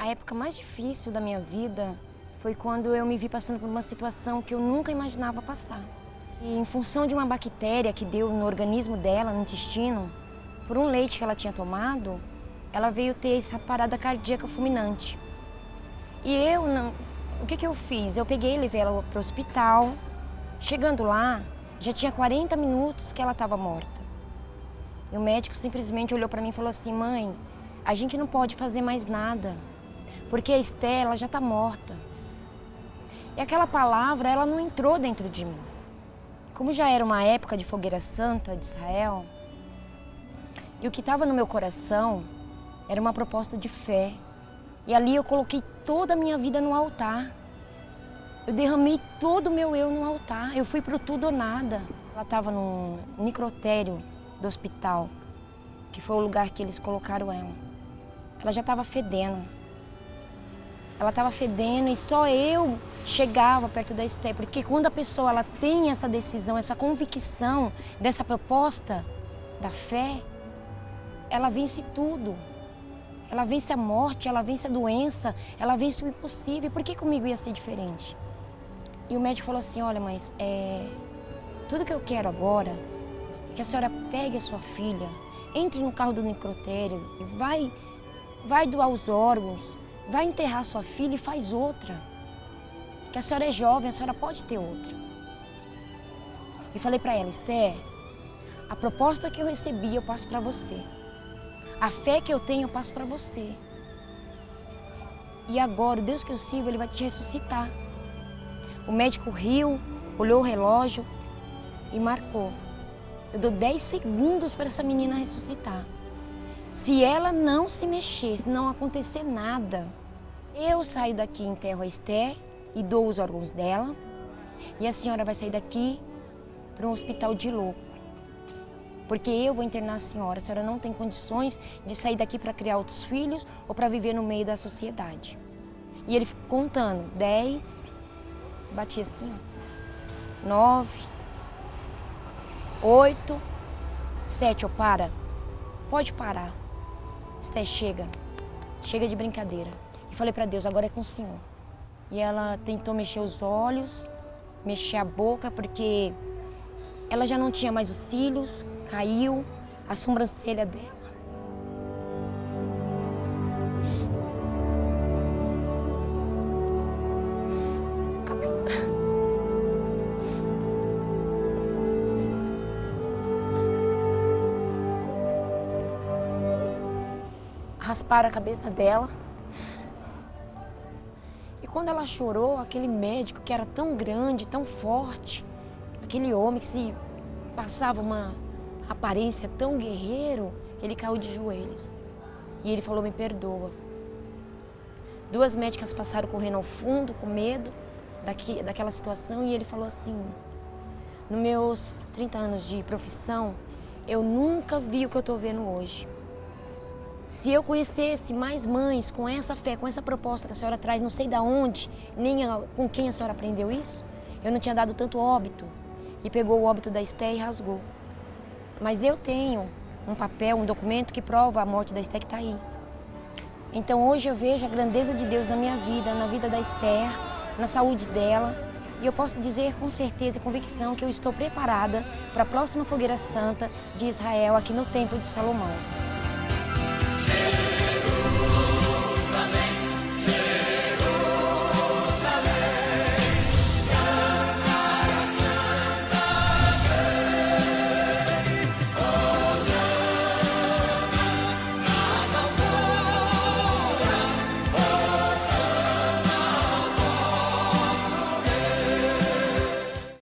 A época mais difícil da minha vida foi quando eu me vi passando por uma situação que eu nunca imaginava passar. E em função de uma bactéria que deu no organismo dela, no intestino, por um leite que ela tinha tomado, ela veio ter essa parada cardíaca fulminante. E o que eu fiz? Eu peguei e levei ela para o hospital. Chegando lá, já tinha 40 minutos que ela estava morta. E o médico simplesmente olhou para mim e falou assim: mãe, a gente não pode fazer mais nada, porque a Estela já está morta. E aquela palavra, ela não entrou dentro de mim. Como já era uma época de fogueira santa de Israel, e o que estava no meu coração era uma proposta de fé. E ali eu coloquei toda a minha vida no altar. Eu derramei todo o meu eu no altar. Eu fui pro tudo ou nada. Ela estava no necrotério do hospital, que foi o lugar que eles colocaram ela. Ela já estava fedendo. Ela estava fedendo e só eu chegava perto da Esté, porque quando a pessoa ela tem essa decisão, essa convicção dessa proposta da fé, ela vence tudo. Ela vence a morte, ela vence a doença, ela vence o impossível. Por que comigo ia ser diferente? E o médico falou assim: olha, mas tudo que eu quero agora é que a senhora pegue a sua filha, entre no carro do necrotério e vai doar os órgãos, vai enterrar sua filha e faz outra. Que a senhora é jovem, a senhora pode ter outra. E falei para ela: Esté, a proposta que eu recebi eu passo para você. A fé que eu tenho eu passo para você. E agora, o Deus que eu sirvo, Ele vai te ressuscitar. O médico riu, olhou o relógio e marcou. Eu dou 10 segundos para essa menina ressuscitar. Se ela não se mexer, se não acontecer nada, eu saio daqui, enterro a Esté e dou os órgãos dela. E a senhora vai sair daqui para um hospital de louco. Porque eu vou internar a senhora não tem condições de sair daqui para criar outros filhos ou para viver no meio da sociedade. E ele ficou contando, 10, batia assim, 9, 8, 7, eu para. Pode parar. Esté, chega de brincadeira. E falei para Deus: agora é com o Senhor. E ela tentou mexer os olhos, mexer a boca, porque ela já não tinha mais os cílios, caiu a sobrancelha dela. Rasparam a cabeça dela. E quando ela chorou, aquele médico que era tão grande, tão forte, aquele homem que se passava uma aparência tão guerreiro, ele caiu de joelhos. E ele falou: me perdoa. 2 médicas passaram correndo ao fundo, com medo daquela situação, e ele falou assim: nos meus 30 anos de profissão, eu nunca vi o que eu estou vendo hoje. Se eu conhecesse mais mães com essa fé, com essa proposta que a senhora traz, não sei de onde, nem com quem a senhora aprendeu isso, eu não tinha dado tanto óbito. E pegou o óbito da Esté e rasgou. Mas eu tenho um papel, um documento que prova a morte da Esté, que está aí. Então hoje eu vejo a grandeza de Deus na minha vida, na vida da Esté, na saúde dela. E eu posso dizer com certeza e convicção que eu estou preparada para a próxima fogueira santa de Israel aqui no Templo de Salomão.